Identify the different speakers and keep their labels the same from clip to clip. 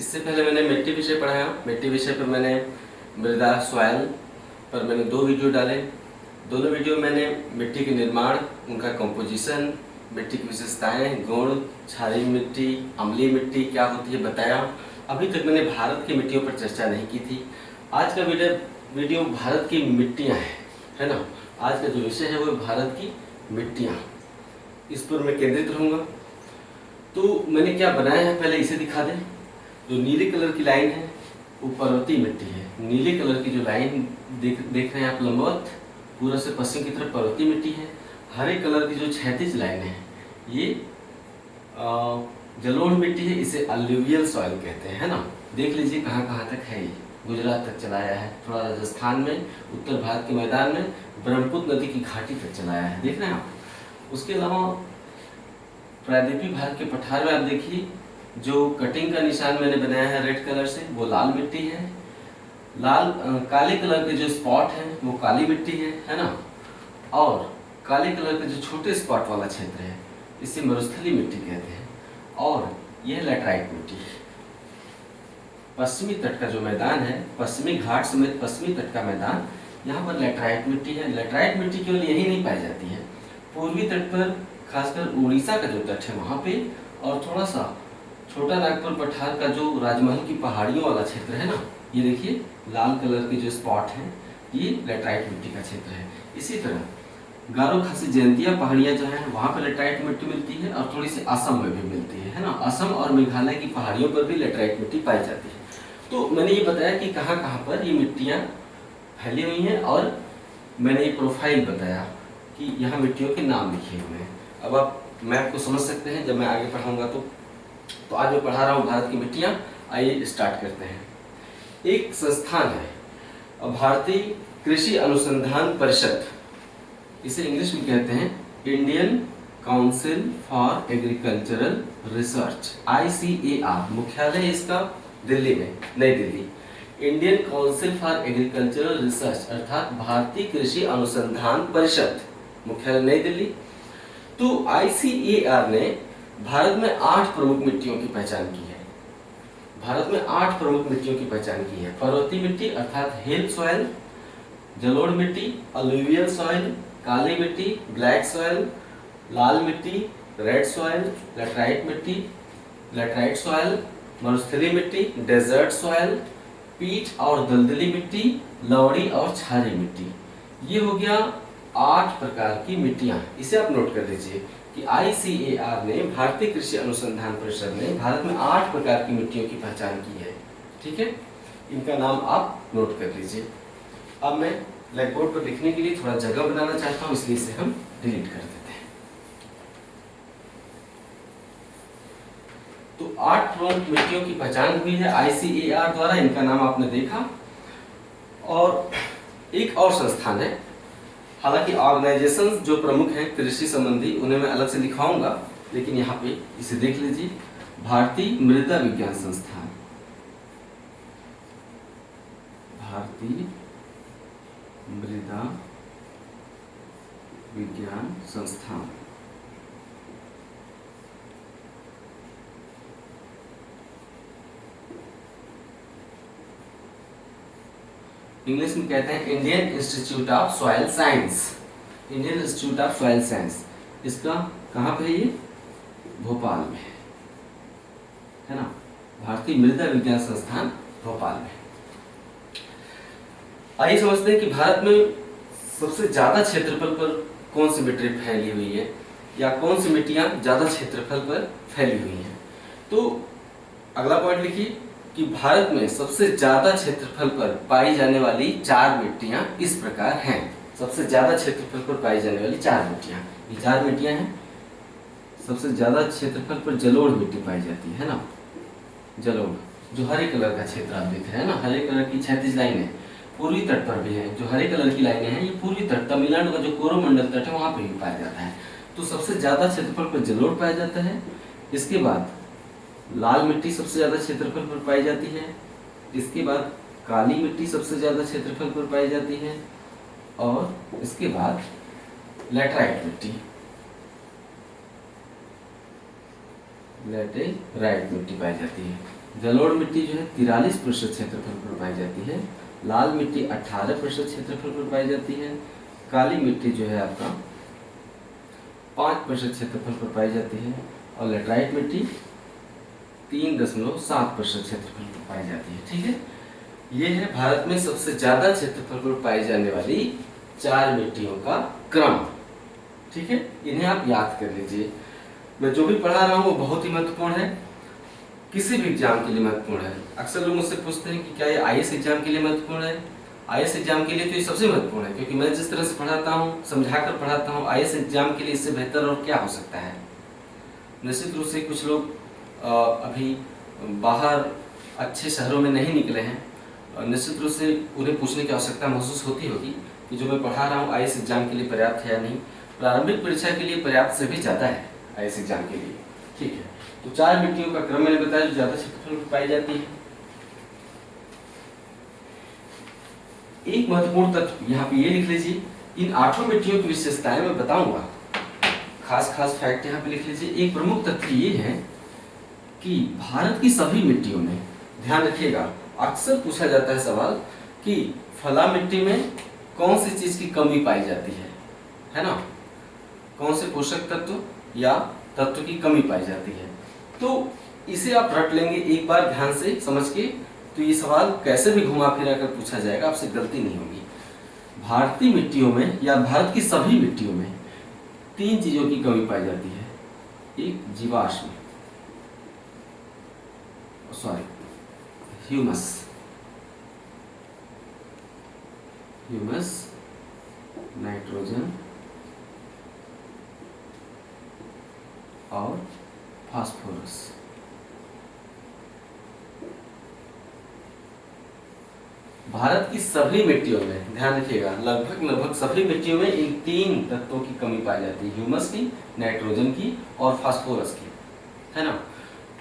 Speaker 1: इससे पहले मैंने मिट्टी विषय पढ़ाया। मिट्टी विषय पर मैंने मृदा सॉइल पर मैंने 2 वीडियो डाले। दोनों वीडियो मैंने मिट्टी के निर्माण, उनका कंपोजिशन, मिट्टी की विशेषताएं, गुण, क्षारीय मिट्टी, अम्लीय मिट्टी क्या होती है बताया। अभी तक मैंने भारत की मिट्टियों पर चर्चा नहीं की थी। आज का वीडियो भारत की मिट्टियाँ है ना। आज का जो विषय है वो भारत की मिट्टियाँ, इस पर मैं केंद्रित रहूँगा। तो मैंने क्या बनाया है पहले इसे दिखा दें। जो नीले कलर की लाइन है वो पर्वतीय मिट्टी है। नीले कलर की जो लाइन देख रहे हैं आप लंबवत, पूर्व से पश्चिम की तरफ पर्वतीय मिट्टी है। हरे कलर की जो क्षैतिज लाइन है ये जलोढ़ मिट्टी है, इसे अलुवियल सॉइल कहते हैं, है ना। देख लीजिए कहाँ कहाँ तक है। ये गुजरात तक चलाया है, थोड़ा राजस्थान में, उत्तर भारत के मैदान में, ब्रह्मपुत्र नदी की घाटी तक चलाया है, देख रहे हैं आप। उसके अलावा प्रायद्वीपीय भारत के पठार में आप देखिए जो कटिंग का निशान मैंने बनाया है रेड कलर से, वो लाल मिट्टी है। काले कलर के जो स्पॉट हैं वो काली मिट्टी है ना। और काले कलर के जो छोटे स्पॉट वाला क्षेत्र है इसे मरुस्थलीय मिट्टी कहते हैं। और यह लैटराइट मिट्टी है। पश्चिमी तट का जो मैदान है, पश्चिमी घाट समेत पश्चिमी तट का मैदान, यहाँ पर लैटराइट मिट्टी है। लैटराइट मिट्टी केवल यही नहीं पाई जाती है, पूर्वी तट पर, खासकर उड़ीसा का जो तट है वहाँ पे, और थोड़ा सा छोटा नागपुर पठार का जो राजमहल की पहाड़ियों वाला क्षेत्र है ना, ये देखिए लाल कलर के जो स्पॉट हैं ये लैटराइट मिट्टी का क्षेत्र है। इसी तरह गारो खासी जयंतिया पहाड़ियाँ जो हैं वहाँ पर लैटराइट मिट्टी मिलती है, और थोड़ी सी असम में भी मिलती है ना। असम और मेघालय की पहाड़ियों पर भी लैटराइट मिट्टी पाई जाती है। तो मैंने ये बताया कि कहाँ कहाँ पर ये मिट्टियाँ फैली हुई हैं, और मैंने ये प्रोफाइल बताया कि यहाँ मिट्टियों के नाम लिखे हुए हैं। अब आप मैप को समझ सकते हैं जब मैं आगे पढ़ाऊँगा तो आज मैं पढ़ा रहा हूँ भारत की मिट्टियाँ। आइए स्टार्ट करते हैं। एक संस्थान है भारतीय कृषि अनुसंधान परिषद, इसे इंग्लिश में कहते हैं Indian council for agricultural research, ICAR। मुख्यालय इसका दिल्ली में, नई Delhi. Indian council for agricultural research अर्थात भारतीय कृषि अनुसंधान परिषद, मुख्यालय नई दिल्ली। तो ICAR ने भारत में 8 प्रमुख मिट्टियों की पहचान की है। भारत में 8 प्रमुख मिट्टियों की पहचान की है। पर्वतीय मिट्टी अर्थात हिल सॉइल, जलोढ़ मिट्टी, अलुवियल सॉइल, काली मिट्टी, ब्लैक सॉइल, लाल मिट्टी, रेड सॉइल, लैटराइट मिट्टी, लैटराइट सॉइल, मरुस्थलीय मिट्टी, डेजर्ट सॉइल, पीट और दलदली मिट्टी, लवड़ी और क्षारीय मिट्टी। ये हो गया 8 प्रकार की मिट्टियां। इसे आप नोट कर लीजिए कि ICAR ने, भारतीय कृषि अनुसंधान परिषद ने, भारत में 8 प्रकार की मिट्टियों की पहचान की है। ठीक है, इनका नाम आप नोट कर लीजिए। अब मैं ब्लैक बोर्ड पर लिखने के लिए थोड़ा जगह बनाना चाहता हूँ, इसलिए इसे हम डिलीट कर देते हैं। तो 8 प्रमुख मिट्टियों की पहचान हुई है ICAR द्वारा, इनका नाम आपने देखा। और एक और संस्थान है, हालांकि ऑर्गेनाइजेशंस जो प्रमुख हैं कृषि संबंधी उन्हें मैं अलग से लिखवाऊंगा, लेकिन यहाँ पे इसे देख लीजिए, भारतीय मृदा विज्ञान संस्थान, भारतीय मृदा विज्ञान संस्थान। इंग्लिश में कहते हैं Indian institute of soil science, Indian institute of soil science. इसका कहाँ पे है ये? भोपाल में है ना। भारतीय मृदा विज्ञान संस्थान भोपाल में। आइए समझते हैं कि भारत में सबसे ज्यादा क्षेत्रफल पर कौन सी मिट्टी फैली हुई है, या कौन सी मिट्टियां ज्यादा क्षेत्रफल पर फैली हुई हैं। तो अगला पॉइंट लिखिए कि भारत में सबसे ज्यादा क्षेत्रफल पर पाई जाने वाली 4 मिट्टियां इस प्रकार हैं। सबसे ज्यादा क्षेत्रफल पर पाई जाने वाली 4 मिट्टियां, ये 4 मिट्टियां हैं। सबसे ज्यादा क्षेत्रफल पर जलोढ़ मिट्टी पाई जाती है ना, जलोढ़, जो हरे कलर का क्षेत्र आप देख रहे हैं ना, हरे कलर की क्षैतिज लाइन है। पूर्वी तट पर भी है, जो हरे कलर की लाइनें हैं ये पूर्वी तट, तमिलनाडु का जो कोरोमंडल तट है वहां पर भी पाया जाता है। तो सबसे ज्यादा क्षेत्रफल पर जलोढ़ पाया जाता है। इसके बाद लाल मिट्टी सबसे ज्यादा क्षेत्रफल पर पाई जाती है। इसके बाद काली मिट्टी सबसे ज्यादा क्षेत्रफल पर पाई जाती है, और इसके बाद लैटराइट मिट्टी, लैटेराइट मिट्टी पाई जाती है। जलोढ़ मिट्टी जो है 43% क्षेत्रफल पर पाई जाती है, लाल मिट्टी 18% क्षेत्रफल पर पाई जाती है, काली मिट्टी जो है आपका 5% क्षेत्रफल पर पाई जाती है और लेटराइट मिट्टी 3.7% क्षेत्रफल पर पाई जाती है। ठीक है, ये है भारत में सबसे ज्यादा क्षेत्रफल पर पाई जाने वाली 4 मिट्टियों का क्रम। ठीक है, इन्हें आप याद कर लीजिए। मैं जो भी पढ़ा रहा हूँ वो बहुत ही महत्वपूर्ण है, किसी भी एग्जाम के लिए महत्वपूर्ण है। अक्सर लोग मुझसे पूछते हैं कि क्या ये आईएएस एग्जाम के लिए महत्वपूर्ण है। आईएएस एग्जाम के लिए तो ये सबसे महत्वपूर्ण है, क्योंकि मैं जिस तरह से पढ़ाता हूँ, समझाकर पढ़ाता हूँ, आईएएस एग्जाम के लिए इससे बेहतर और क्या हो सकता है। निश्चित रूप से कुछ लोग अभी बाहर अच्छे शहरों में नहीं निकले हैं, निश्चित रूप से उन्हें पूछने की आवश्यकता महसूस होती होगी कि जो मैं पढ़ा रहा हूँ आईएएस एग्जाम के लिए पर्याप्त है या नहीं। प्रारंभिक परीक्षा के लिए पर्याप्त से भी ज़्यादा है आईएएस एग्जाम के लिए। ठीक है, तो 4 मिट्टियों का क्रम मैंने बताया जो ज्यादा क्षेत्रफल पर पाई जाती है। एक महत्वपूर्ण तत्व यहाँ पे ये लिख लीजिए, इन 8 मिट्टियों की विशेषताएं मैं बताऊंगा, खास फैक्ट यहाँ पे लिख लीजिए। एक प्रमुख तथ्य ये है कि भारत की सभी मिट्टियों में, ध्यान रखिएगा, अक्सर पूछा जाता है सवाल कि फला मिट्टी में कौन सी चीज की कमी पाई जाती है ना, कौन से पोषक तत्व या तत्व की कमी पाई जाती है। तो इसे आप रट लेंगे एक बार ध्यान से समझ के, तो ये सवाल कैसे भी घुमा फिरा कर पूछा जाएगा, आपसे गलती नहीं होगी। भारतीय मिट्टियों में या भारत की सभी मिट्टियों में 3 चीजों की कमी पाई जाती है। एक जीवाश्म, ह्यूमस, नाइट्रोजन और फास्फोरस। भारत की सभी मिट्टियों में, ध्यान रखिएगा, लगभग सभी मिट्टियों में इन 3 तत्वों की कमी पाई जाती है, ह्यूमस की, नाइट्रोजन की और फास्फोरस की, है ना।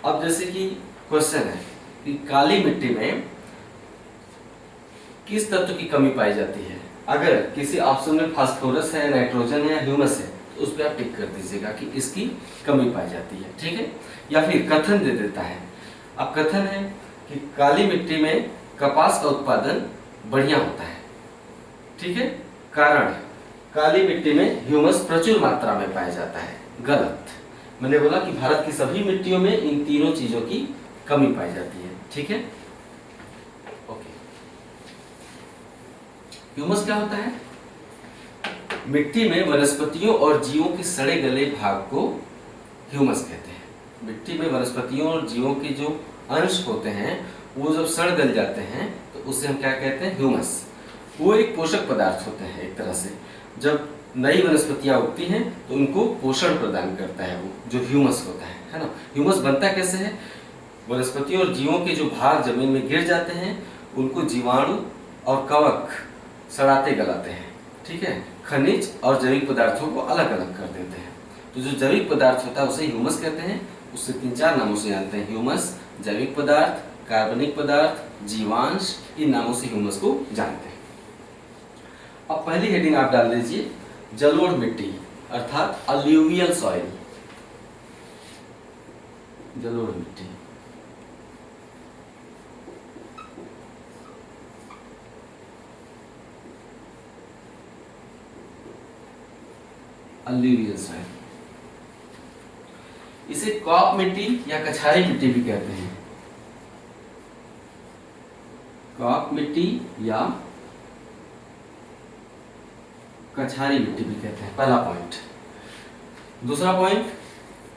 Speaker 1: अब जैसे कि क्वेश्चन है कि काली मिट्टी में किस तत्व की कमी पाई जाती है। अगर किसी ऑप्शन में फास्फोरस है, नाइट्रोजन है, ह्यूमस है, तो उस पर आप टिक कर दीजिएगा कि इसकी कमी पाई जाती है। ठीक है, या फिर कथन दे देता है। अब कथन है कि काली मिट्टी में कपास का उत्पादन बढ़िया होता है। ठीक है, कारण काली मिट्टी में ह्यूमस प्रचुर मात्रा में पाया जाता है। गलत, मैंने बोला कि भारत की सभी मिट्टियों में इन तीनों चीजों की कमी पाई जाती है। ठीक है, ओके। ह्यूमस क्या होता है? मिट्टी में वनस्पतियों और जीवों के सड़े गले भाग को ह्यूमस कहते हैं। मिट्टी में वनस्पतियों और जीवों के जो अंश होते हैं वो जब सड़ गल जाते हैं तो उसे हम क्या कहते हैं? ह्यूमस। वो एक पोषक पदार्थ होते हैं एक तरह से। जब नई वनस्पतियां उगती हैं तो उनको पोषण प्रदान करता है वो जो ह्यूमस होता है ना। ह्यूमस बनता कैसे है? वनस्पतियों और जीवों के जो भाग जमीन में गिर जाते हैं उनको जीवाणु और कवक सड़ाते गलाते हैं। ठीक है, खनिज और जैविक पदार्थों को अलग अलग कर देते हैं। तो जो जैविक पदार्थ होता है उसे ह्यूमस कहते हैं। उससे 3-4 नामों से जानते हैं, ह्यूमस, जैविक पदार्थ, कार्बनिक पदार्थ, जीवांश, इन नामों से ह्यूमस को जानते हैं। अब पहली हेडिंग आप डाल दीजिए, जलोढ़ मिट्टी अर्थात अलूवियल सॉइल। जलोढ़ मिट्टी, अलूवियल सॉइल। इसे कॉप मिट्टी या कछारी मिट्टी भी कहते हैं। कॉप मिट्टी या कछारी मिट्टी भी कहते हैं, पहला पॉइंट। दूसरा पॉइंट,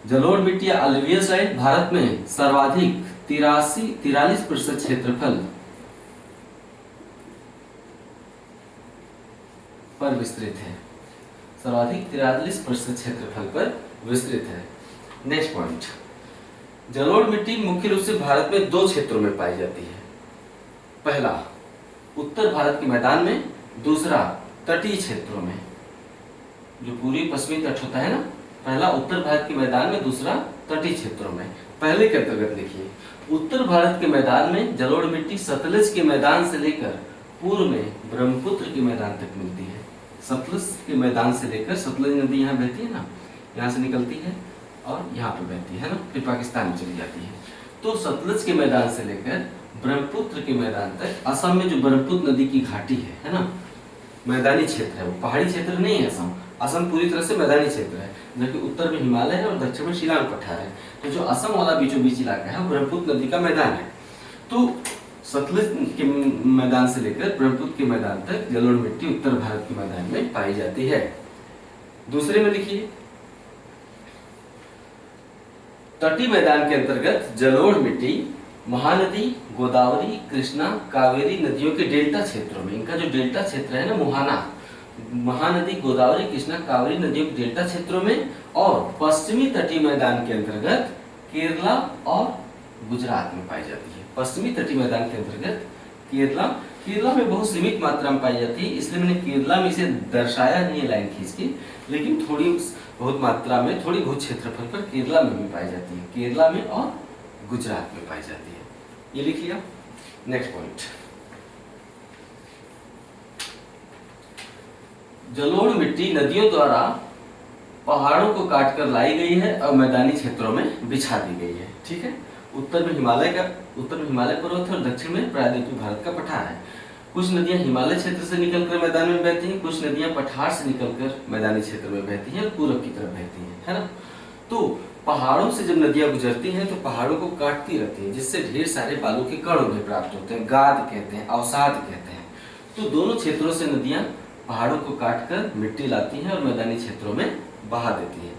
Speaker 1: जलोढ़ मिट्टी या अलूवियल सॉइल भारत में सर्वाधिक 43% क्षेत्रफल पर विस्तृत है। सर्वाधिक 43% क्षेत्रफल पर विस्तृत है। नेक्स्ट पॉइंट, जलोढ़ मिट्टी मुख्य रूप से भारत में 2 क्षेत्रों में पाई जाती है। पहला उत्तर भारत के मैदान में, दूसरा तटीय क्षेत्रों में। जो पूर्वी पश्चिमी तट होता है ना, पहला उत्तर भारत के मैदान में, दूसरा तटीय क्षेत्रों में। पहले के अंतर्गत लिखिए, उत्तर भारत के मैदान में जलोढ़ मिट्टी सतलज के मैदान से लेकर पूर्व में ब्रह्मपुत्र के मैदान तक मिलती है। सतलज के मैदान से लेकर, सतलज नदी यहाँ बहती है ना, यहाँ से निकलती है और यहाँ पे बहती है ना, फिर पाकिस्तान में चली जाती है। तो सतलज के मैदान से लेकर ब्रह्मपुत्र के मैदान तक असम में जो ब्रह्मपुत्र नदी की घाटी है ना, मैदानी क्षेत्र है, वो पहाड़ी क्षेत्र नहीं है। असम असम पूरी तरह से मैदानी क्षेत्र है, जबकि उत्तर में हिमालय है और दक्षिण में शिलांग पठार है। तो जो असम वाला बीचों बीच इलाका है वो ब्रह्मपुत्र नदी का मैदान है। तो सतलज के मैदान से लेकर ब्रह्मपुत्र के मैदान तक जलोढ़ मिट्टी उत्तर भारत के मैदान में पाई जाती है। दूसरे में लिखिए, तटीय मैदान के अंतर्गत जलोढ़ मिट्टी महानदी, गोदावरी, कृष्णा, कावेरी नदियों के डेल्टा क्षेत्रों में, इनका जो डेल्टा क्षेत्र है ना मुहाना, महानदी, गोदावरी, कृष्णा, कावेरी नदियों के डेल्टा क्षेत्रों में और पश्चिमी तटीय मैदान के अंतर्गत केरला और गुजरात में पाई जाती है। पश्चिमी तटीय मैदान के अंतर्गत केरला में बहुत सीमित मात्रा में पाई जाती है, इसलिए मैंने केरला में इसे दर्शाया नहीं है लाइन खींच के, लेकिन थोड़ी बहुत मात्रा में, थोड़ी बहुत क्षेत्रफल पर केरला में भी पाई जाती है, केरला में और गुजरात में पाई जाती है। ये लिख लिया। नेक्स्ट पॉइंट, जलोढ़ मिट्टी नदियों द्वारा पहाड़ों को काटकर लाई गई है और मैदानी क्षेत्रों में बिछा दी गई है। ठीक है, उत्तर में हिमालय पर्वत है और दक्षिण में प्रायद्वीपीय भारत का पठार है। कुछ नदियां हिमालय क्षेत्र से निकलकर मैदान में बहती हैं, कुछ नदियां पठार से निकलकर मैदानी क्षेत्र में बहती हैं और पूरब की तरफ बहती हैं, है ना। तो पहाड़ों से जब नदियां गुजरती हैं तो पहाड़ों को काटती रहती हैं, जिससे ढेर सारे बालू के कण उन्हें प्राप्त होते हैं, गाद कहते हैं, अवसाद कहते हैं। तो दोनों क्षेत्रों से नदियां पहाड़ों को काटकर मिट्टी लाती हैं और मैदानी क्षेत्रों में बहा देती हैं।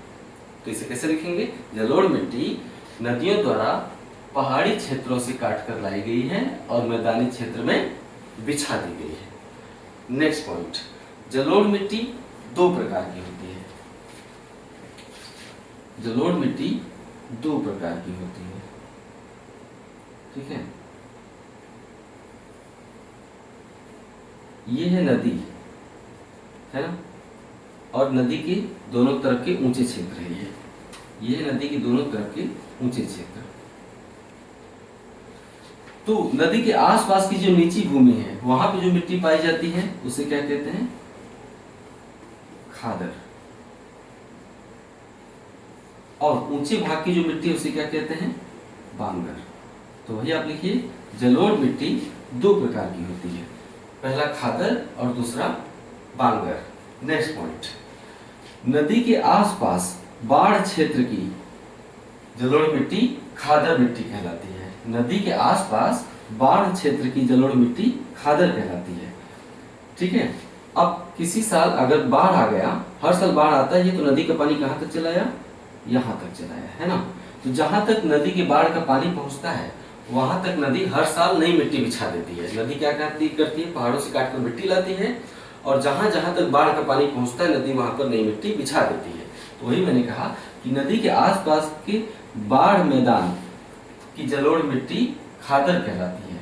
Speaker 1: तो इसे कैसे लिखेंगे, जलोढ़ मिट्टी नदियों द्वारा पहाड़ी क्षेत्रों से काटकर लाई गई है और मैदानी क्षेत्र में बिछा दी गई है। नेक्स्ट पॉइंट, जलोढ़ मिट्टी दो प्रकार की होती है। जलोढ़ मिट्टी दो प्रकार की होती है, ठीक है। ये है नदी, है ना, और नदी के दोनों तरफ के ऊंचे क्षेत्र है। ये है नदी के दोनों तरफ के ऊंचे क्षेत्र। तो नदी के आसपास की जो नीची भूमि है वहां पे जो मिट्टी पाई जाती है उसे क्या कहते हैं, खादर। और ऊंचे भाग की जो मिट्टी है उसे क्या कहते हैं, बांगर। तो वही आप लिखिए, जलोढ़ मिट्टी दो प्रकार की होती है, पहला खादर और दूसरा बांगर। नेक्स्ट पॉइंट, नदी के आसपास बाढ़ क्षेत्र की जलोढ़ मिट्टी खादर मिट्टी कहलाती है। नदी के आसपास बाढ़ क्षेत्र की जलोढ़ मिट्टी खादर कहलाती है, ठीक है। अब किसी साल अगर बाढ़ आ गया, हर साल बाढ़ आता है, तो नदी का पानी कहां तक चला आया, यहां तक चला आया, है ना। तो जहां तक नदी के बाढ़ का पानी पहुंचता है वहां तक नदी हर साल नई मिट्टी बिछा देती है। नदी क्या करती है, पहाड़ों से काटकर मिट्टी लाती है और जहां जहां तक बाढ़ का पानी पहुंचता है नदी वहां पर नई मिट्टी बिछा देती है। तो वही मैंने कहा कि नदी के आसपास के बाढ़ मैदान की जलोढ़ मिट्टी खादर कहलाती है।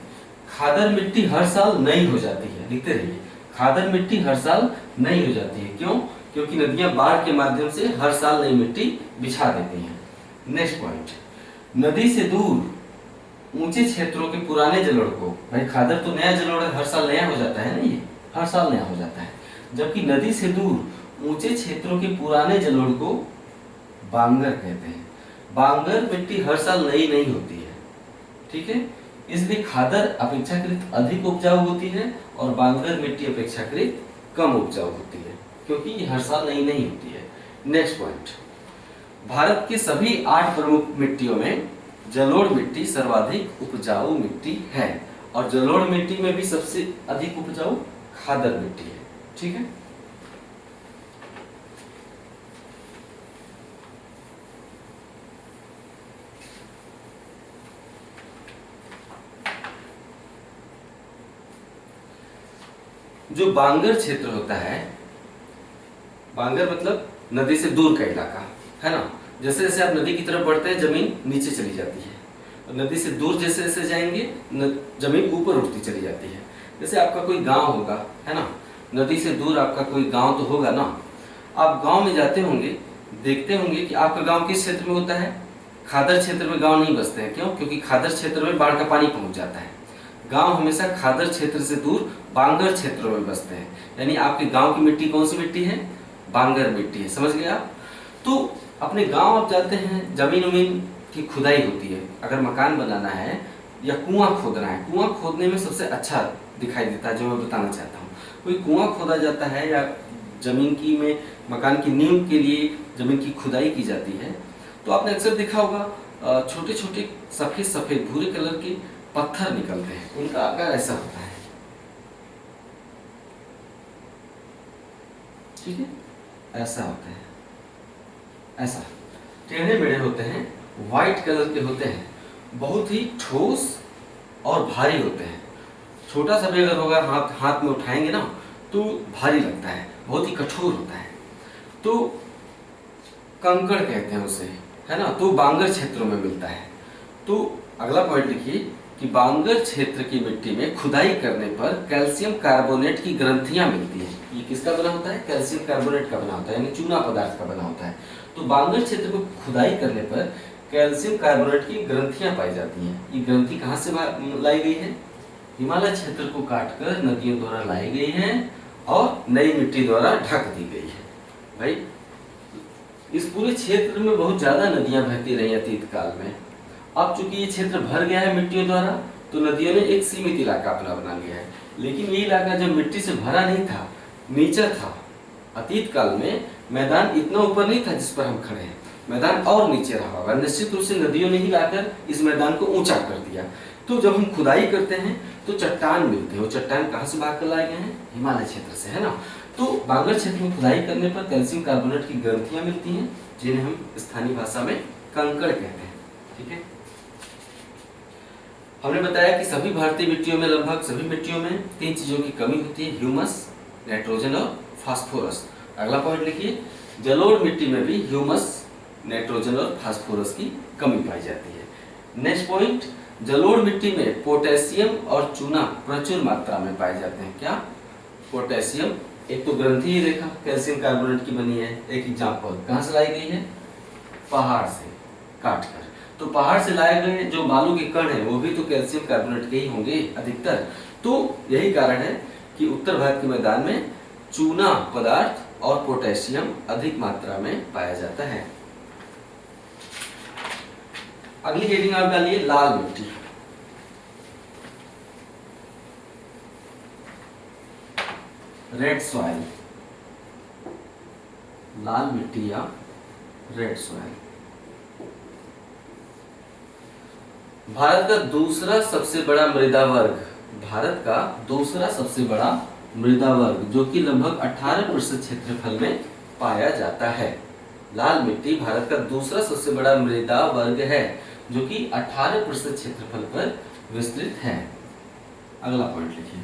Speaker 1: खादर मिट्टी हर साल नई हो जाती है, लिखते रहिए, खादर मिट्टी हर साल नई हो जाती है। क्यों? क्योंकि नदियां बाढ़ के माध्यम से हर साल नई मिट्टी बिछा देती हैं। नेक्स्ट पॉइंट, नदी से दूर ऊंचे क्षेत्रों के पुराने जलोढ़ को, भाई खादर तो नया जलोढ़ है, हर साल नया हो जाता है ना, ये हर साल नया हो जाता है, जबकि नदी से दूर ऊंचे क्षेत्रों के पुराने जलोढ़ को बांगर कहते हैं। बांगर मिट्टी हर साल नई नहीं होती है, ठीक है। इसलिए खादर अपेक्षाकृत अधिक उपजाऊ होती है और बांगर मिट्टी अपेक्षाकृत कम उपजाऊ होती है, क्योंकि ये हर साल नई नहीं होती है। नेक्स्ट पॉइंट, भारत के सभी 8 प्रमुख मिट्टियों में जलोढ़ मिट्टी सर्वाधिक उपजाऊ मिट्टी है और जलोढ़ मिट्टी में भी सबसे अधिक उपजाऊ खादर मिट्टी है, ठीक है। जो बांगर क्षेत्र होता है, बांगर मतलब नदी से दूर का इलाका, है ना। जैसे जैसे आप नदी की तरफ बढ़ते हैं जमीन नीचे चली जाती है और नदी से दूर जैसे जैसे जाएंगे जमीन ऊपर उठती चली जाती है। जैसे आपका कोई गांव होगा, है ना, नदी से दूर आपका कोई गांव तो होगा ना। आप गांव में जाते होंगे, देखते होंगे कि आपका गांव किस क्षेत्र में होता है, खादर क्षेत्र में गांव नहीं बसते हैं। क्यों? क्योंकि खादर क्षेत्र में बाढ़ का पानी पहुंच जाता है। गांव हमेशा खादर क्षेत्र से दूर बांगर क्षेत्रों में बसते हैं। यानी आपके गांव की मिट्टी कौन सी मिट्टी है, बांगर मिट्टी है, समझ गए आप। तो अपने गांव आप जाते हैं, जमीन उमीन की खुदाई होती है। अगर मकान बनाना है या कुआं खोदना है, कुआं खोदने में सबसे अच्छा दिखाई देता है जो मैं बताना चाहता हूँ। कोई कुआं खोदा जाता है या जमीन की में मकान की नींव के लिए जमीन की खुदाई की जाती है, तो आपने अक्सर देखा होगा छोटे छोटे सफेद सफेद भूरे कलर के पत्थर निकलते हैं, उनका आकार ऐसा होता है, ठीक है, ऐसा होता है, ऐसा टेढ़े मेढ़े होते हैं, व्हाइट कलर के होते हैं, बहुत ही ठोस और भारी होते हैं। छोटा सा भी अगर होगा हाथ में उठाएंगे ना तो भारी लगता है, बहुत ही कठोर होता है। तो कंकड़ कहते हैं उसे, है ना। तो बांगर क्षेत्रों में मिलता है। तो अगला पॉइंट लिखिए कि बांगर क्षेत्र की मिट्टी में खुदाई करने पर कैल्शियम कार्बोनेट की ग्रंथियां मिलती हैं। ये किसका बना होता है? कैल्शियम कार्बोनेट का बना होता है, यानी चूना पदार्थ का बना होता है। तो बांगर क्षेत्र को खुदाई करने पर कैल्शियम कार्बोनेट की ग्रंथियां पाई जाती हैं। ये ग्रंथि कहाँ से लाई गई है? हिमालय क्षेत्र को काटकर नदियों द्वारा लाई गई है और नई मिट्टी द्वारा ढक दी गई है। भाई इस पूरे क्षेत्र में बहुत ज्यादा नदियां बहती रही अतीत काल में। अब चूंकि ये क्षेत्र भर गया है मिट्टियों द्वारा, तो नदियों ने एक सीमित इलाका अपना बना लिया है। लेकिन ये इलाका जब मिट्टी से भरा नहीं था, नीचा था, अतीत काल में मैदान इतना ऊपर नहीं था जिस पर हम खड़े हैं, मैदान और नीचे रहा होगा। निश्चित रूप से नदियों ने ही लाकर इस मैदान को ऊंचा कर दिया। तो जब हम खुदाई करते हैं तो चट्टान मिलते हैं। वो चट्टान कहाँ से भाग कर लाए गए हैं? हिमालय क्षेत्र से, है ना। तो बांगर क्षेत्र में खुदाई करने पर कैल्शियम कार्बोनेट की ग्रंथियां मिलती हैं, जिन्हें हम स्थानीय भाषा में कंकड़ कहते हैं, ठीक है। हमने बताया कि सभी भारतीय मिट्टियों में, लगभग सभी मिट्टियों में 3 चीजों की कमी होती है, ह्यूमस, नाइट्रोजन और फास्फोरस। अगला पॉइंट लिखिए, जलोढ़ मिट्टी में भी ह्यूमस, नाइट्रोजन और फास्फोरस की कमी पाई जाती है। नेक्स्ट पॉइंट, जलोढ़ मिट्टी में पोटेशियम और चूना प्रचुर मात्रा में पाए जाते हैं। क्या? पोटेशियम, एक तो ग्रंथि ही देखा कैल्शियम कार्बोनेट की बनी है। एक एग्जांपल कहां से लाई गई है? पहाड़ से काटकर। तो पहाड़ से लाए गए जो बालू के कण हैं वो भी तो कैल्शियम कार्बोनेट के ही होंगे अधिकतर। तो यही कारण है कि उत्तर भारत के मैदान में चूना पदार्थ और पोटेशियम अधिक मात्रा में पाया जाता है। अगली हेडिंग आप डालिए लाल मिट्टी। रेड सॉइल, लाल मिट्टी या रेड सॉइल। भारत का दूसरा सबसे बड़ा मृदा वर्ग, भारत का दूसरा सबसे बड़ा मृदा वर्ग, जो कि लगभग 18% क्षेत्रफल में पाया जाता है। लाल मिट्टी भारत का दूसरा सबसे बड़ा मृदा वर्ग है, जो कि 18% क्षेत्रफल पर विस्तृत है। अगला पॉइंट लिखिए,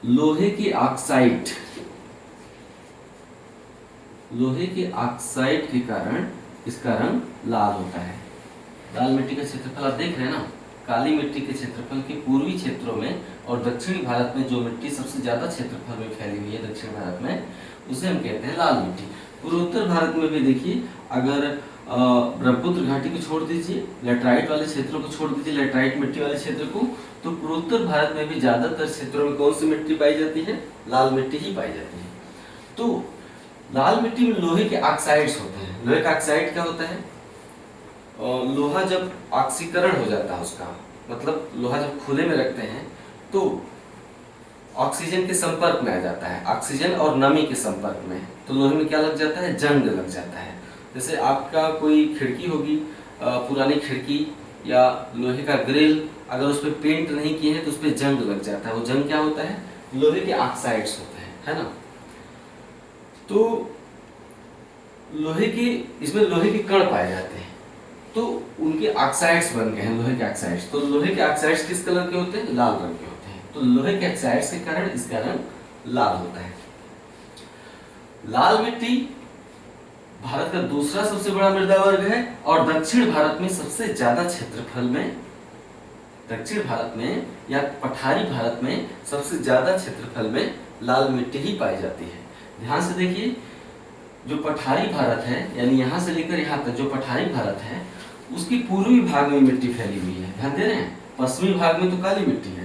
Speaker 1: लोहे की ऑक्साइड, लोहे के ऑक्साइड के कारण इसका रंग लाल होता है। लाल मिट्टी का क्षेत्रफल आप देख रहे हैं ना, काली मिट्टी के क्षेत्रफल के पूर्वी क्षेत्रों में और दक्षिणी भारत में जो मिट्टी सबसे ज्यादा क्षेत्रफल में फैली हुई है दक्षिण भारत में, उसे हम कहते हैं लाल मिट्टी। पूर्वोत्तर भारत में भी देखिए, अगर ब्रह्मपुत्र घाटी को छोड़ दीजिए, लेटराइट वाले क्षेत्रों को छोड़ दीजिए, लेटराइट मिट्टी वाले क्षेत्र को, तो पूर्वोत्तर भारत में भी ज्यादातर क्षेत्रों में कौन सी मिट्टी पाई जाती है? लाल मिट्टी ही पाई जाती है। तो लाल मिट्टी में लोहे के ऑक्साइड्स होते हैं। लोहे का ऑक्साइड क्या होता है? लोहा जब ऑक्सीकरण हो जाता है उसका, मतलब लोहा जब खुले में रखते हैं तो ऑक्सीजन के संपर्क में आ जाता है, ऑक्सीजन और नमी के संपर्क में, तो लोहे में क्या लग जाता है? जंग लग जाता है। जैसे आपका कोई खिड़की होगी, पुरानी खिड़की या लोहे का ग्रिल, अगर उस पर पेंट नहीं किए हैं तो उस पर जंग लग जाता है। वो जंग क्या होता है? लोहे के ऑक्साइड्स होते हैं, है ना। तो लोहे के, इसमें लोहे के कण पाए जाते हैं, तो उनके ऑक्साइड्स बन गए हैं, लोहे के ऑक्साइड्स। तो लोहे के ऑक्साइड्स किस कलर के होते हैं? लाल रंग के होते हैं। तो लोहे के ऑक्साइड्स के कारण इसका रंग लाल होता है। लाल मिट्टी भारत का दूसरा सबसे बड़ा मृदा वर्ग है और दक्षिण भारत में सबसे ज्यादा क्षेत्रफल में, दक्षिण भारत में या पठारी भारत में सबसे ज्यादा क्षेत्रफल में लाल मिट्टी ही पाई जाती है। ध्यान से देखिए, जो पठारी भारत है, यानी यहां से लेकर यहां तक जो पठारी भारत है, उसकी पूर्वी भाग में मिट्टी फैली हुई है। ध्यान दे रहे हैं? पश्चिमी भाग में तो काली मिट्टी है,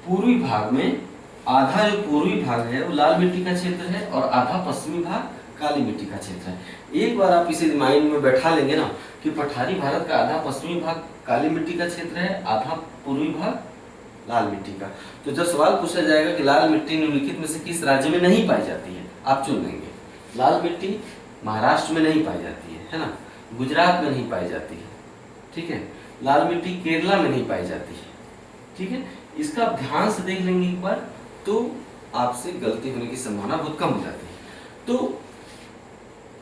Speaker 1: पूर्वी भाग में आधा जो पूर्वी भाग है वो लाल मिट्टी का क्षेत्र है और आधा पश्चिमी भाग काली मिट्टी का क्षेत्र है। एक बार आप इसे माइंड में बैठा लेंगे ना कि पठारी भारत का आधा पश्चिमी भाग काली मिट्टी का क्षेत्र है, आधा पूर्वी भाग लाल मिट्टी का। तो जब सवाल पूछा जाएगा कि लाल मिट्टी निम्नलिखित में से किस राज्य में नहीं पाई जाती है, आप चुन लेंगे। लाल मिट्टी महाराष्ट्र में नहीं पाई जाती है ना, गुजरात में नहीं पाई जाती है, ठीक है। लाल मिट्टी केरला में नहीं पाई जाती है, ठीक है। इसका आप ध्यान से देख लेंगे एक बार तो आपसे गलती होने की संभावना बहुत कम हो जाती है। तो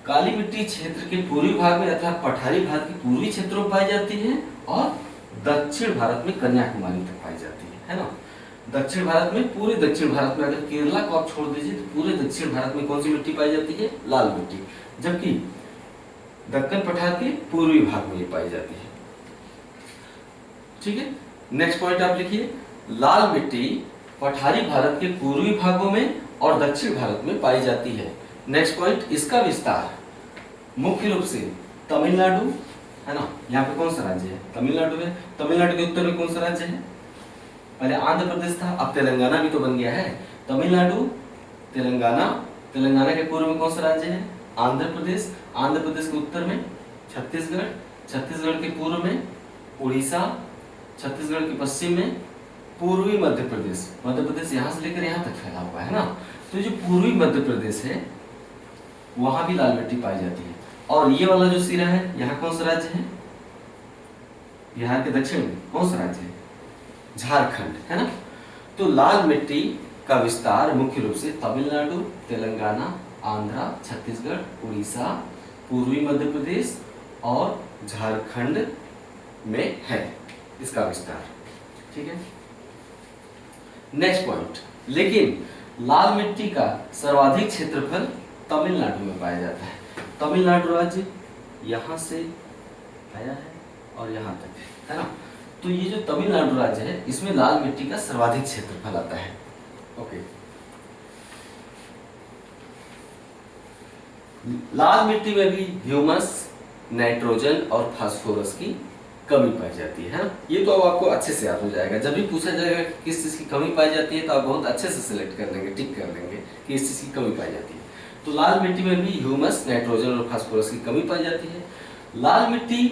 Speaker 1: काली मिट्टी क्षेत्र के पूर्वी भाग में अर्थात पठारी भारत के पूर्वी क्षेत्रों में पाई जाती है और दक्षिण भारत में कन्याकुमारी तक पाई जाती है ना। दक्षिण भारत में, पूरे दक्षिण भारत में, अगर केरला को आप छोड़ दीजिए तो पूरे दक्षिण भारत में कौन सी मिट्टी पाई जाती है? लाल मिट्टी। जबकि दक्कन पठार के पूर्वी भाग में ये पाई जाती है, ठीक है। नेक्स्ट पॉइंट आप लिखिए, लाल मिट्टी पठारी भारत के पूर्वी भागों में और दक्षिण भारत में पाई जाती है। नेक्स्ट पॉइंट, इसका विस्तार मुख्य रूप से तमिलनाडु है ना, यहाँ पे कौन सा राज्य है? तमिलनाडु है। तमिलनाडु के उत्तर में कौन सा राज्य है? पहले आंध्र प्रदेश था, अब तेलंगाना भी तो बन गया है। तमिलनाडु, तेलंगाना, तेलंगाना के पूर्व में कौन सा राज्य है? आंध्र प्रदेश। आंध्र प्रदेश के उत्तर में छत्तीसगढ़, छत्तीसगढ़ के पूर्व में उड़ीसा, छत्तीसगढ़ के पश्चिम में पूर्वी मध्य प्रदेश। मध्य प्रदेश यहाँ से लेकर यहाँ तक फैला हुआ है ना। तो जो पूर्वी मध्य प्रदेश है वहां भी लाल मिट्टी पाई जाती है। और ये वाला जो सिरा है, यहाँ कौन सा राज्य है? बिहार के दक्षिण में कौन सा राज्य है? झारखंड, है ना। तो लाल मिट्टी का विस्तार मुख्य रूप से तमिलनाडु, तेलंगाना, आंध्र, छत्तीसगढ़, उड़ीसा, पूर्वी मध्य प्रदेश और झारखंड में है इसका विस्तार, ठीक है। नेक्स्ट पॉइंट, लेकिन लाल मिट्टी का सर्वाधिक क्षेत्रफल तमिलनाडु में पाया जाता है। तमिलनाडु राज्य यहाँ से आया है और यहाँ तक है ना। तो ये जो तमिलनाडु राज्य है इसमें लाल मिट्टी का सर्वाधिक क्षेत्रफल आता है। ओके, लाल मिट्टी में भी ह्यूमस, नाइट्रोजन और फास्फोरस की कमी पाई जाती है ना। ये तो अब आपको अच्छे से याद हो जाएगा। जब भी पूछा जाएगा किस चीज की कमी पाई जाती है तो आप बहुत अच्छे से सिलेक्ट कर लेंगे, टिक कर लेंगे कि इस चीज की कमी पाई जाती है। तो लाल मिट्टी में भी ह्यूमस, नाइट्रोजन और फास्फोरस की कमी पाई जाती है। लाल मिट्टी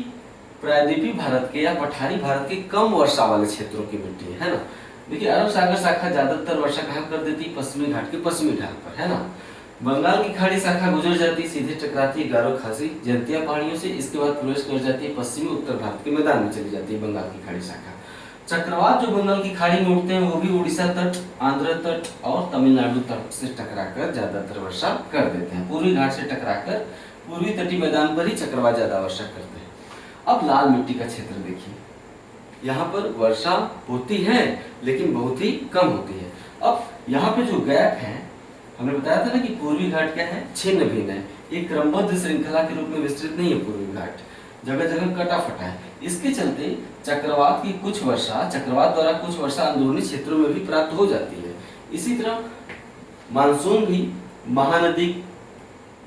Speaker 1: प्रायद्वीपीय भारत के या पठारी भारत के कम वर्षा वाले क्षेत्रों की मिट्टी है ना। देखिए, अरब सागर शाखा ज्यादातर वर्षा कहाँ कर देती है? पश्चिमी घाट के पश्चिमी ढाल पर, है ना। बंगाल की खाड़ी शाखा गुजर जाती है, सीधे टकराती है गारो खासी जयंतिया पहाड़ियों से। इसके बाद प्रवेश कर जाती है पश्चिमी उत्तर भारत के मैदान में चली जाती है बंगाल की खाड़ी शाखा। चक्रवात जो बंगाल की खाड़ी में उठते हैं वो भी उड़ीसा तट, आंध्र तट और तमिलनाडु तट से टकराकर ज्यादातर वर्षा कर देते हैं। पूर्वी घाट से टकराकर पूर्वी तटीय मैदान पर ही चक्रवात ज्यादा वर्षा करते हैं। अब लाल मिट्टी का क्षेत्र देखिए, यहाँ पर वर्षा होती है लेकिन बहुत ही कम होती है। अब यहाँ पे जो गैप है, हमने बताया था ना कि पूर्वी घाट क्या है? छिन्न भिन्न है, एक क्रमबद्ध श्रृंखला के रूप में विस्तृत नहीं है। पूर्वी घाट जगह जगह कटा फटा है। इसके चलते चक्रवात की कुछ वर्षा, चक्रवात द्वारा कुछ वर्षा अंदरूनी क्षेत्रों में भी प्राप्त हो जाती है। इसी तरह मानसून भी महानदी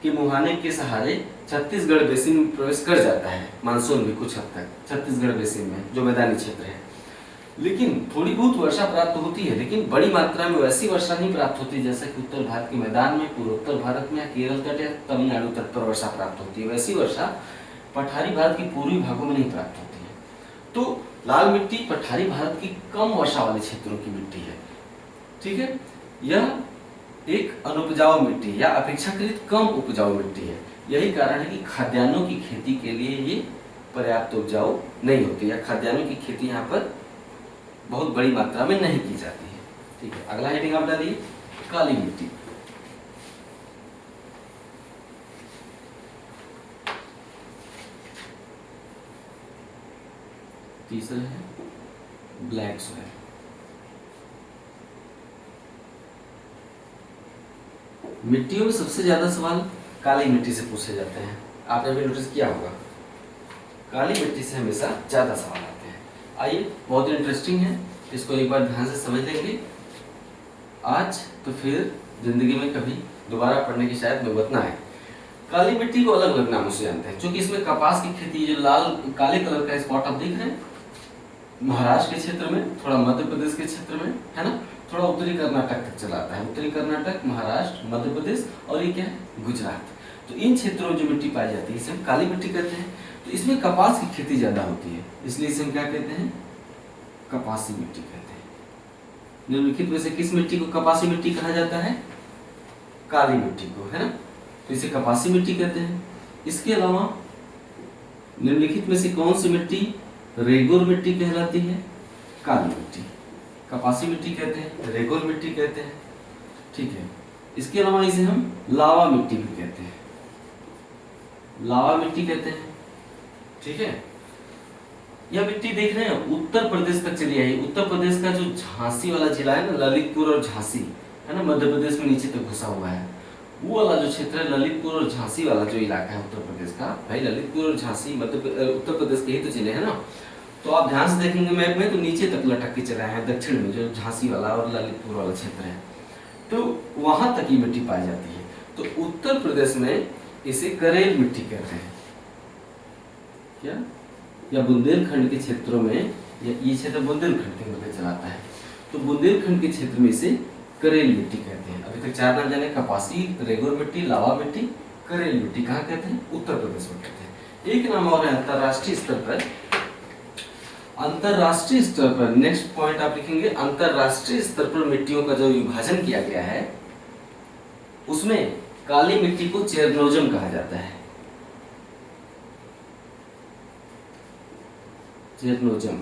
Speaker 1: के मुहाने के सहारे छत्तीसगढ़ बेसिन में प्रवेश कर जाता है। मानसून भी कुछ हद तक छत्तीसगढ़ बेसिन में, जो मैदानी क्षेत्र है। लेकिन थोड़ी बहुत वर्षा प्राप्त होती है, लेकिन बड़ी मात्रा में वैसी वर्षा नहीं प्राप्त होती जैसे कि उत्तर भारत के मैदान में, पूर्वोत्तर भारत में या केरल तट या तमिलनाडु तट पर वर्षा प्राप्त होती है। वैसी वर्षा पठारी भारत के पूर्वी भागों में नहीं प्राप्त होती है। तो लाल मिट्टी पठारी भारत की कम वर्षा वाले क्षेत्रों की मिट्टी है, ठीक है। यह एक अनुपजाऊ मिट्टी या अपेक्षाकृत कम उपजाऊ मिट्टी है। यही कारण है कि खाद्यान्नों की खेती के लिए ये पर्याप्त उपजाऊ नहीं होती या खाद्यान्नों की खेती यहाँ पर बहुत बड़ी मात्रा में नहीं की जाती है, ठीक है। अगला हेडिंग आप डालिए, काली मिट्टी। तीसरा है ब्लैक सॉइल। मिट्टियों में सबसे ज्यादा सवाल काली मिट्टी से पूछे जाते हैं। आपने भी नोटिस किया होगा, काली मिट्टी से हमेशा ज्यादा सवाल आते हैं। आइए, बहुत इंटरेस्टिंग है, इसको एक बार ध्यान से समझ लेंगे आज, तो फिर जिंदगी में कभी दोबारा पढ़ने की शायद नौबत ना आए। काली मिट्टी को अलग अलग नामों से जानते हैं, क्योंकि इसमें कपास की खेती, जो लाल काले कलर का स्पॉट आप देख रहे हैं, महाराष्ट्र के क्षेत्र में, थोड़ा मध्य प्रदेश के क्षेत्र में, है ना, थोड़ा उत्तरी कर्नाटक तक चलाता है, उत्तरी कर्नाटक, महाराष्ट्र, मध्य प्रदेश और ये क्या है, गुजरात। तो इन क्षेत्रों में जो मिट्टी पाई जाती है इसे हम काली मिट्टी कहते हैं। तो इसमें कपास की खेती ज्यादा होती है, इसलिए इसे हम क्या कहते हैं, कपासी मिट्टी कहते हैं। निम्नलिखित में से किस मिट्टी को कपासी मिट्टी कहा जाता है, काली मिट्टी को, है ना, तो इसे कपासी मिट्टी कहते हैं। इसके अलावा निम्नलिखित में से कौन सी मिट्टी रेगुर मिट्टी कहलाती है, काली मिट्टी, कपासी मिट्टी कहते हैं, रेगुर मिट्टी कहते हैं, ठीक है। इसके अलावा इसे हम लावा मिट्टी भी कहते हैं, लावा मिट्टी कहते हैं, ठीक है। यह मिट्टी देख रहे हैं उत्तर प्रदेश तक चली आई। उत्तर प्रदेश का जो झांसी वाला जिला है ना, ललितपुर और झांसी, है ना, मध्य प्रदेश में नीचे तक घुसा हुआ है, वो वाला जो क्षेत्र है ललितपुर और झांसी वाला जो इलाका है उत्तर प्रदेश का, भाई ललितपुर और झांसी उत्तर प्रदेश के ही तो जिले हैं ना। तो आप ध्यान से देखेंगे मैप में तो नीचे तक लटक के चला है, दक्षिण में जो झांसी वाला और ललितपुर वाला क्षेत्र है, तो वहां तक ये मिट्टी पाई जाती है। तो उत्तर प्रदेश में इसे करेल मिट्टी कहते हैं, क्या, या बुंदेलखंड के क्षेत्रों में, ये क्षेत्र बुंदेलखंड के मध्य चलाता है, तो बुंदेलखंड के क्षेत्र में इसे करेल मिट्टी कहते हैं। अभी तक चार नाम जाने, कपासी, रेगुर मिट्टी, लावा मिट्टी, करेल मिट्टी, कहाँ कहते हैं, उत्तर प्रदेश में कहते हैं। एक नाम और है अंतरराष्ट्रीय स्तर पर, अंतरराष्ट्रीय स्तर पर नेक्स्ट पॉइंट आप लिखेंगे, अंतरराष्ट्रीय स्तर पर मिट्टियों का जो विभाजन किया गया है उसमें काली मिट्टी को चेरनोजम कहा जाता है, चेरनोजम।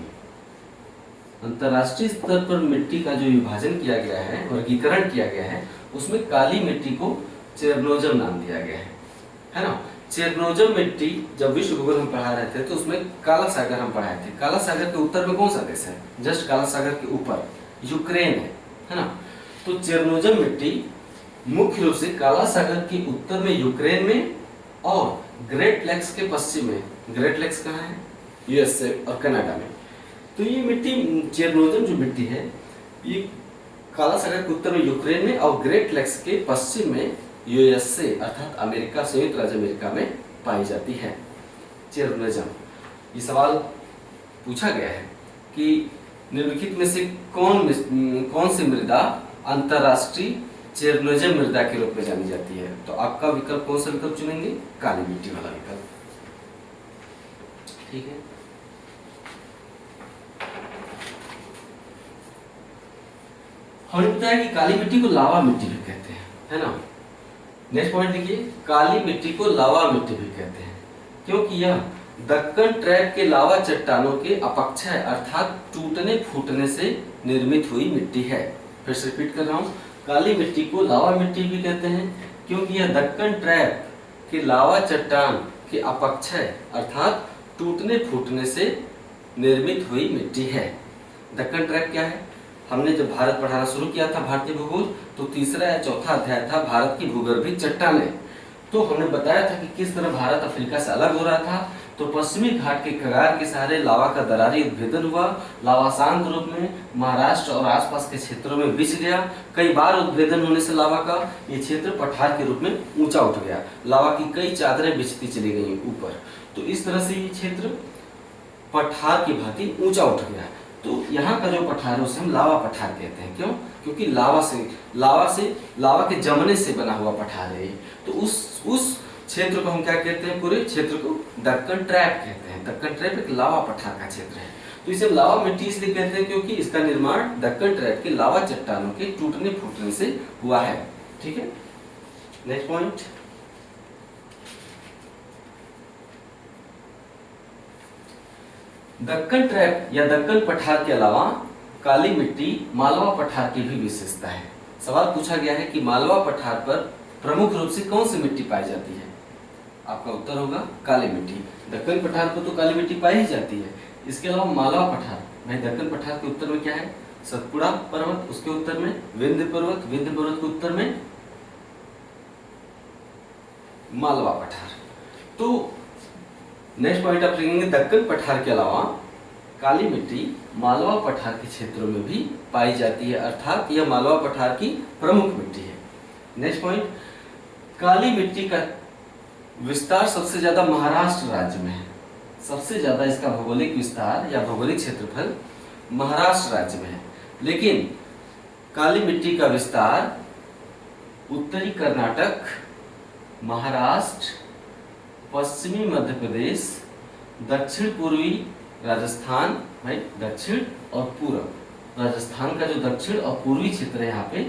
Speaker 1: अंतरराष्ट्रीय स्तर पर मिट्टी का जो विभाजन किया गया है, वर्गीकरण किया गया है, उसमें काली मिट्टी को चेरनोजम नाम दिया गया है ना। चेरनोजम मिट्टी जब विश्व भूगोल हम पढ़ा रहे थे तो उसमें काला सागर हम पढ़ाए थे। काला सागर के उत्तर में कौन सा देश है, जस्ट काला सागर के ऊपर यूक्रेन है ना। तो चेरनोजम मिट्टी मुख्य रूप से काला सागर के उत्तर में यूक्रेन में और ग्रेट लेक्स के पश्चिम में, ग्रेट लेक्स कहाँ है, यूएसए और कनाडा में। तो ये मिट्टी चेरनोजम जो मिट्टी है ये काला सागर के उत्तर में यूक्रेन में और ग्रेट लेक्स के पश्चिम में यूएसए अर्थात अमेरिका, संयुक्त राज्य अमेरिका में पाई जाती है चेरनोजम। ये सवाल पूछा गया है कि निम्नलिखित में से कौन सी मृदा अंतरराष्ट्रीय चेरनोजम मृदा के रूप में जानी जाती है, तो आपका विकल्प कौन सा विकल्प चुनेंगे, काली मिट्टी वाला विकल्प, ठीक है। हमने बताया कि काली मिट्टी को लावा मिट्टी भी कहते हैं, है ना। नेक्स्ट पॉइंट देखिए, काली मिट्टी को लावा मिट्टी भी कहते हैं क्योंकि यह दक्कन ट्रैप के लावा चट्टानों के अपक्षय अर्थात टूटने फूटने से निर्मित हुई मिट्टी है। फिर से रिपीट कर रहा हूँ, काली मिट्टी को लावा मिट्टी भी कहते हैं क्योंकि यह दक्कन ट्रैप के लावा चट्टान के अपक्षय अर्थात टूटने फूटने से निर्मित हुई मिट्टी है। दक्कन ट्रैप क्या है, हमने जब भारत पढ़ाना शुरू किया था भारतीय भूगोल तो तीसरा या चौथा अध्याय था भारत की भूगर्भीय चट्टानें। तो हमने बताया था कि किस तरह भारत अफ्रीका से अलग हो रहा था। तो पश्चिमी घाट के कगार के सहारे लावा का दरारी उद्भेदन हुआ, लावा शांत रूप में महाराष्ट्र और आसपास के क्षेत्रों में बिछ गया। कई बार उद्भेदन होने से लावा का ये क्षेत्र पठार के रूप में ऊंचा उठ गया, लावा की कई चादरें बिछती चली गई ऊपर। तो इस तरह से ये क्षेत्र पठार की भांति ऊंचा उठ गया। तो यहाँ का जो पठार है उसे हम लावा पठार कहते हैं। क्यों? क्योंकि लावा के जमने से बना हुआ पठार है। तो उस क्षेत्र को हम क्या कहते हैं, पूरे क्षेत्र को दक्कन ट्रैप कहते हैं। दक्कन ट्रैप एक लावा पठार का क्षेत्र है। तो इसे लावा मिट्टी इसलिए कहते हैं क्योंकि इसका निर्माण दक्कन ट्रैप के लावा चट्टानों के टूटने फूटने से हुआ है। ठीक है, नेक्स्ट पॉइंट, दक्कन ट्रैप या दक्कन पठार के अलावा काली मिट्टी मालवा पठार की भी विशेषता है। सवाल पूछा गया है कि मालवा पठार पर प्रमुख रूप से कौन सी मिट्टी पाई जाती है? आपका उत्तर होगा काली मिट्टी। दक्कन पठार पर तो काली मिट्टी पाई ही जाती है। इसके अलावा मालवा पठार, भाई दक्कन पठार के उत्तर में क्या है? सतपुड़ा पर्वत, उसके उत्तर में विंध्य पर्वत, विंध्य पर्वत के उत्तर में मालवा पठार। तो नेक्स्ट पॉइंट आप लिखेंगे, दक्कन पठार के अलावा काली मिट्टी मालवा पठार के क्षेत्रों में भी पाई जाती है, अर्थात यह मालवा पठार की प्रमुख मिट्टी है। नेक्स्ट पॉइंट, काली मिट्टी का विस्तार सबसे ज्यादा महाराष्ट्र राज्य में है। सबसे ज्यादा इसका भौगोलिक विस्तार या भौगोलिक क्षेत्रफल महाराष्ट्र राज्य में है। लेकिन काली मिट्टी का विस्तार उत्तरी कर्नाटक, महाराष्ट्र, पश्चिमी मध्य प्रदेश, दक्षिण पूर्वी राजस्थान, भाई दक्षिण और पूर्व राजस्थान का जो दक्षिण और पूर्वी क्षेत्र है यहाँ पे,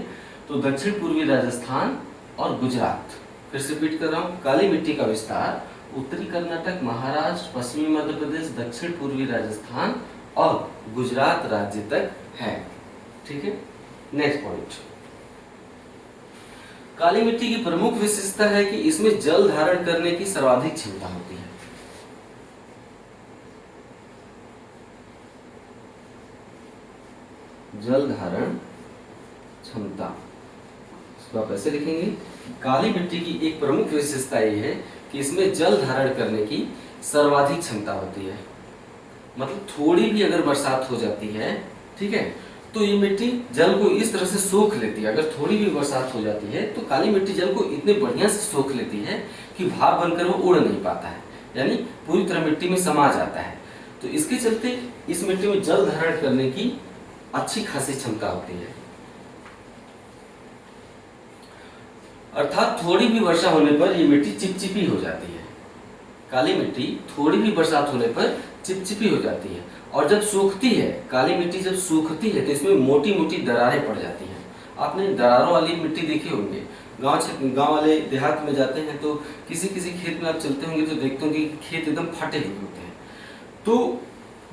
Speaker 1: तो दक्षिण पूर्वी राजस्थान और गुजरात। फिर से रिपीट कर रहा हूँ, काली मिट्टी का विस्तार उत्तरी कर्नाटक, महाराष्ट्र, पश्चिमी मध्य प्रदेश, दक्षिण पूर्वी राजस्थान और गुजरात राज्य तक है। ठीक है, नेक्स्ट पॉइंट, काली मिट्टी की प्रमुख विशेषता है कि इसमें जल धारण करने की सर्वाधिक क्षमता होती है। जल धारण क्षमता, इसको आप ऐसे लिखेंगे, काली मिट्टी की एक प्रमुख विशेषता ये है कि इसमें जल धारण करने की सर्वाधिक क्षमता होती है। मतलब थोड़ी भी अगर बरसात हो जाती है, ठीक है, तो ये मिट्टी जल को इस तरह से सोख लेती है। अगर थोड़ी भी बरसात हो जाती है तो काली मिट्टी जल को इतने बढ़िया से सोख लेती है कि भाप बनकर वो उड़ नहीं पाता है, यानी पूरी तरह मिट्टी में समा जाता है। तो इसके चलते इस मिट्टी में जल धारण करने की अच्छी खासी क्षमता होती है। अर्थात थोड़ी भी वर्षा होने पर ये मिट्टी चिपचिपी हो जाती है। काली मिट्टी थोड़ी भी बरसात होने पर चिपचिपी हो जाती है, और जब सूखती है, काली मिट्टी जब सूखती है तो इसमें मोटी मोटी दरारें पड़ जाती हैं। आपने दरारों वाली मिट्टी देखी होंगे, गांव वाले देहात में जाते हैं तो किसी किसी खेत में आप चलते होंगे तो देखते होंगे कि खेत एकदम फटे हुए होते हैं। तो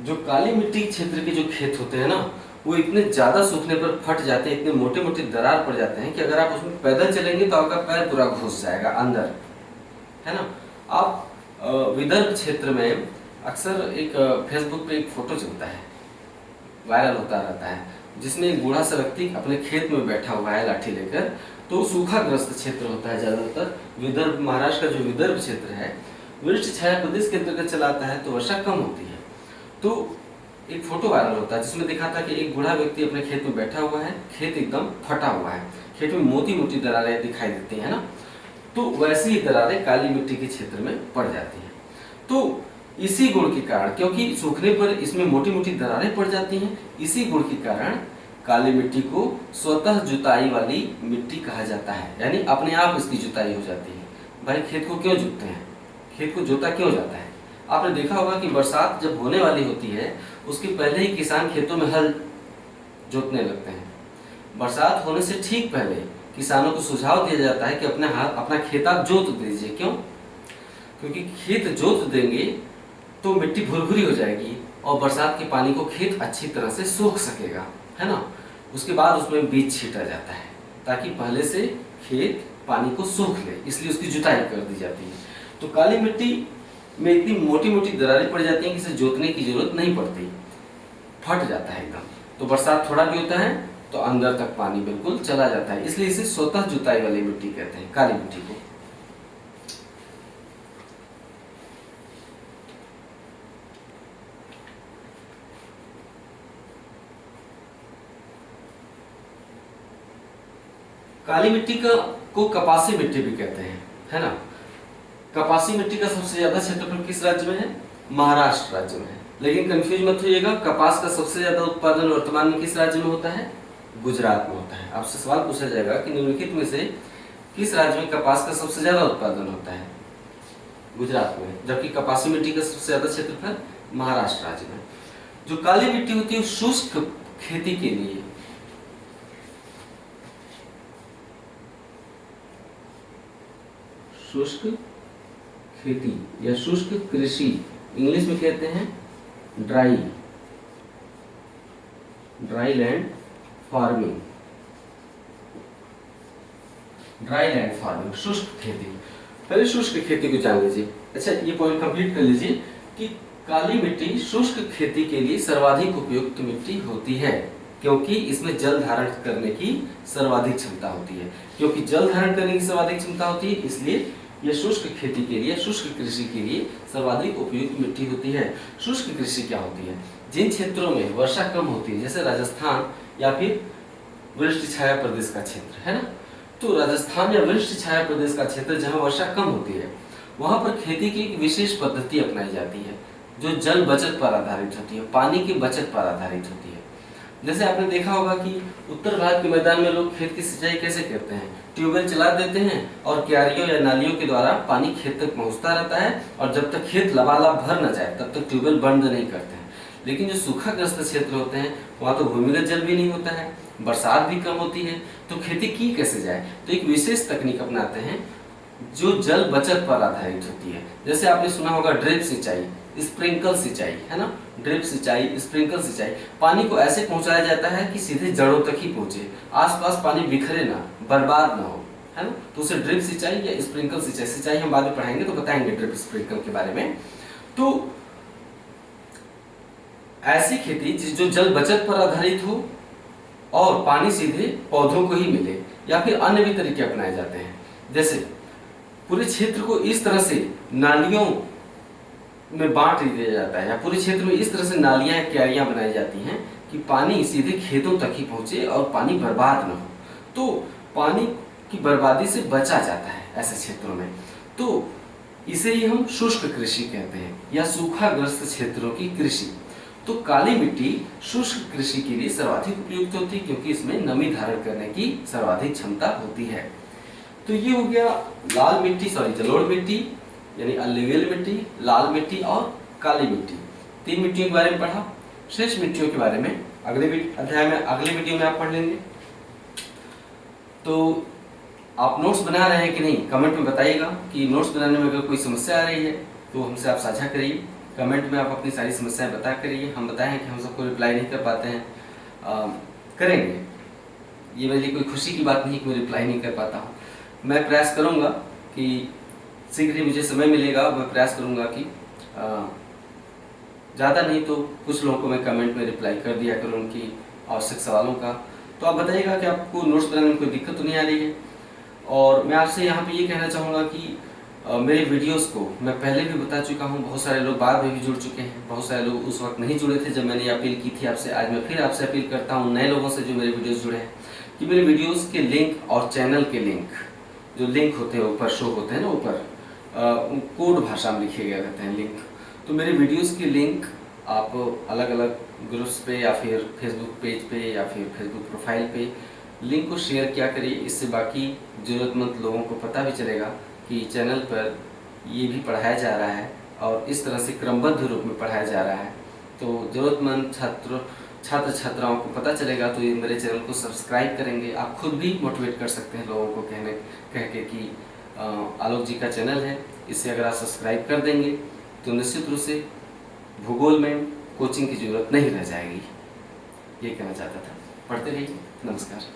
Speaker 1: जो काली मिट्टी क्षेत्र के जो खेत होते हैं ना, वो इतने ज्यादा सूखने पर फट जाते हैं, इतने मोटे मोटे दरार पड़ जाते हैं कि अगर आप उसमें पैदल चलेंगे तो आपका पैर पूरा घुस जाएगा अंदर, है ना। आप विदर्भ क्षेत्र में अक्सर एक फेसबुक पे एक फोटो चलता है, वायरल होता रहता है, जिसमें एक बूढ़ा सा व्यक्ति अपने खेत में बैठा हुआ है लाठी लेकर। तो सूखाग्रस्त क्षेत्र होता है ज्यादातर, विदर्भ, महाराष्ट्र का जो विदर्भ क्षेत्र है वृक्ष छाया प्रदेश के अंतर्गत चलाता है, तो वर्षा कम होती है। तो एक फोटो वायरल होता है जिसमें दिखा था कि एक बूढ़ा व्यक्ति अपने खेत में बैठा हुआ है, खेत एकदम फटा हुआ है, खेत में मोटी मोटी दरारें दिखाई देती है ना। तो वैसी ही दरारें काली मिट्टी के क्षेत्र में पड़ जाती हैं। तो इसी गुण के कारण, क्योंकि सूखने पर इसमें मोटी मोटी दरारें पड़ जाती हैं, इसी गुण के कारण काली मिट्टी को स्वतः जुताई वाली मिट्टी कहा जाता है, यानी अपने आप इसकी जुताई हो जाती है। भाई खेत को क्यों जोतते हैं, खेत को जोता क्यों जाता है? आपने देखा होगा कि बरसात जब होने वाली होती है उसके पहले ही किसान खेतों में हल जोतने लगते हैं। बरसात होने से ठीक पहले किसानों को सुझाव दिया जाता है कि अपना खेत आप जोत दीजिए। क्यों? क्योंकि खेत जोत देंगे तो मिट्टी भुरभुरी हो जाएगी और बरसात के पानी को खेत अच्छी तरह से सोख सकेगा, है ना। उसके बाद उसमें बीज छीटा जाता है ताकि पहले से खेत पानी को सोख ले, इसलिए उसकी जुताई कर दी जाती है। तो काली मिट्टी में इतनी मोटी मोटी दरारें पड़ जाती हैं कि इसे जोतने की जरूरत नहीं पड़ती, फट जाता है एकदम। तो बरसात थोड़ा भी होता है तो अंदर तक पानी बिल्कुल चला जाता है, इसलिए इसे स्वतः जुताई वाली मिट्टी कहते हैं, काली मिट्टी को। काली मिट्टी को कपासी मिट्टी भी कहते हैं, है ना। कपासी मिट्टी का सबसे ज्यादा क्षेत्रफल किस राज्य में है? महाराष्ट्र राज्य में है। लेकिन कंफ्यूज मत होइएगा, कपास का सबसे ज्यादा उत्पादन वर्तमान में किस राज्य में होता है? गुजरात में होता है। आपसे सवाल पूछा जाएगा कि निम्नलिखित में से किस राज्य में कपास का सबसे ज्यादा उत्पादन होता है? गुजरात में। जबकि कपासी मिट्टी का सबसे ज्यादा क्षेत्रफल महाराष्ट्र राज्य में। जो काली मिट्टी होती है शुष्क खेती के लिए, शुष्क खेती या शुष्क कृषि, इंग्लिश में कहते हैं ड्राई लैंड फार्मिंग, शुष्क खेती। पहले शुष्क खेती को जान लीजिए। अच्छा, ये पॉइंट कंप्लीट कर लीजिए कि काली मिट्टी शुष्क खेती के लिए सर्वाधिक उपयुक्त मिट्टी होती है, क्योंकि इसमें जल धारण करने की सर्वाधिक क्षमता होती है। क्योंकि जल धारण करने की सर्वाधिक क्षमता होती है, इसलिए यह शुष्क खेती के लिए, शुष्क कृषि के लिए सर्वाधिक उपयुक्त मिट्टी होती है। शुष्क कृषि क्या होती है? जिन क्षेत्रों में वर्षा कम होती है, जैसे राजस्थान या फिर वृष्टि छाया प्रदेश का क्षेत्र, है ना। तो राजस्थान या वृष्टि छाया प्रदेश का क्षेत्र जहाँ वर्षा कम होती है, वहां पर खेती की एक विशेष पद्धति अपनाई जाती है जो जल बचत पर आधारित होती है, पानी की बचत पर आधारित होती है। जैसे आपने देखा होगा कि उत्तर भारत के मैदान में लोग खेत की सिंचाई कैसे करते हैं, ट्यूबवेल चला देते हैं और क्यारियों या नालियों के द्वारा पानी खेत तक पहुंचता रहता है, और जब तक खेत लबालब भर न जाए तब तक ट्यूबवेल बंद नहीं करते हैं। लेकिन जो सूखाग्रस्त क्षेत्र होते हैं वहाँ तो भूमिगत जल भी नहीं होता है, बरसात भी कम होती है, तो खेती की कैसे जाए। तो एक विशेष तकनीक अपनाते हैं जो जल बचत पर आधारित होती है। जैसे आपने सुना होगा ड्रिप सिंचाई, स्प्रिंकल सिंचाई, है ना। ड्रिप सिंचाई, स्प्रिंकल सिंचाई, पानी को ऐसे पहुंचाया जाता है कि सीधे जड़ों तक ही पहुंचे, आसपास पानी बिखरे ना, बर्बाद ना हो, है ना। तो उसे ड्रिप सिंचाई या स्प्रिंकल सिंचाई, सिंचाई हम बाद में पढ़ाएंगे तो बताएंगे ड्रिप स्प्रिंकल के बारे में। तो ऐसी खेती जो जल बचत पर आधारित हो और पानी सीधे पौधों को ही मिले, या फिर अन्य भी तरीके अपनाए जाते हैं। जैसे पूरे क्षेत्र को इस तरह से नालियों में बांट दिया जाता है, या पूरे क्षेत्र में इस तरह से नालियां या क्यारियां बनाई जाती हैं कि पानी सीधे खेतों तक ही पहुंचे और पानी बर्बाद न हो। तो पानी की बर्बादी से बचा जाता है ऐसे क्षेत्रों में। तो इसे ही हम शुष्क कृषि कहते हैं, या सूखाग्रस्त क्षेत्रों की कृषि। तो काली मिट्टी शुष्क कृषि के लिए सर्वाधिक उपयुक्त होती है, क्योंकि इसमें नमी धारण करने की सर्वाधिक क्षमता होती है। तो ये हो गया लाल मिट्टी, जलोढ़ मिट्टी यानी अलुवियल मिट्टी, लाल मिट्टी और काली मिट्टी। 3 मिट्टियों के बारे में पढ़ा। शेष मिट्टियों के बारे में अगले अध्याय में, अगले वीडियो में आप पढ़ लेंगे। तो आप नोट्स बना रहे हैं कि नहीं, कमेंट में बताइएगा कि नोट्स बनाने में अगर कोई समस्या आ रही है तो हमसे आप साझा करिए। कमेंट में आप अपनी सारी समस्याएं बता करिए। हम बताएं कि हम सबको रिप्लाई नहीं कर पाते हैं, करेंगे। ये मेरे लिए कोई खुशी की बात नहीं कि मैं रिप्लाई नहीं कर पाता हूँ। मैं प्रयास करूँगा कि शीघ्र ही मुझे समय मिलेगा, मैं प्रयास करूँगा कि ज़्यादा नहीं तो कुछ लोगों को मैं कमेंट में रिप्लाई कर दिया करूँ उनकी आवश्यक सवालों का। तो आप बताइएगा कि आपको नोट्स बनाने में कोई दिक्कत तो नहीं आ रही है। और मैं आपसे यहाँ पे ये कहना चाहूँगा कि मेरे वीडियोस को मैं पहले भी बता चुका हूँ, बहुत सारे लोग बाद में भी जुड़ चुके हैं, बहुत सारे लोग उस वक्त नहीं जुड़े थे जब मैंने ये अपील की थी आपसे। आज मैं फिर आपसे अपील करता हूँ नए लोगों से जो मेरे वीडियोस जुड़े हैं, कि मेरे वीडियोस के लिंक और चैनल के लिंक, जो लिंक होते हैं ऊपर शो होते हैं ना, ऊपर कोड भाषा में लिखे गए रहते हैं लिंक। तो मेरे वीडियोस के लिंक आप अलग अलग ग्रुप्स पे या फिर फेसबुक पेज पे या फिर फेसबुक प्रोफाइल पे लिंक को शेयर किया करिए। इससे बाकी ज़रूरतमंद लोगों को पता भी चलेगा कि चैनल पर ये भी पढ़ाया जा रहा है और इस तरह से क्रमबद्ध रूप में पढ़ाया जा रहा है। तो ज़रूरतमंद छात्र छात्राओं को पता चलेगा तो ये मेरे चैनल को सब्सक्राइब करेंगे। आप खुद भी मोटिवेट कर सकते हैं लोगों को कह के कि आलोक जी का चैनल है, इसे अगर आप सब्सक्राइब कर देंगे तो निश्चित रूप से भूगोल में कोचिंग की ज़रूरत नहीं रह जाएगी। ये कहना चाहता था। पढ़ते रहिए। नमस्कार।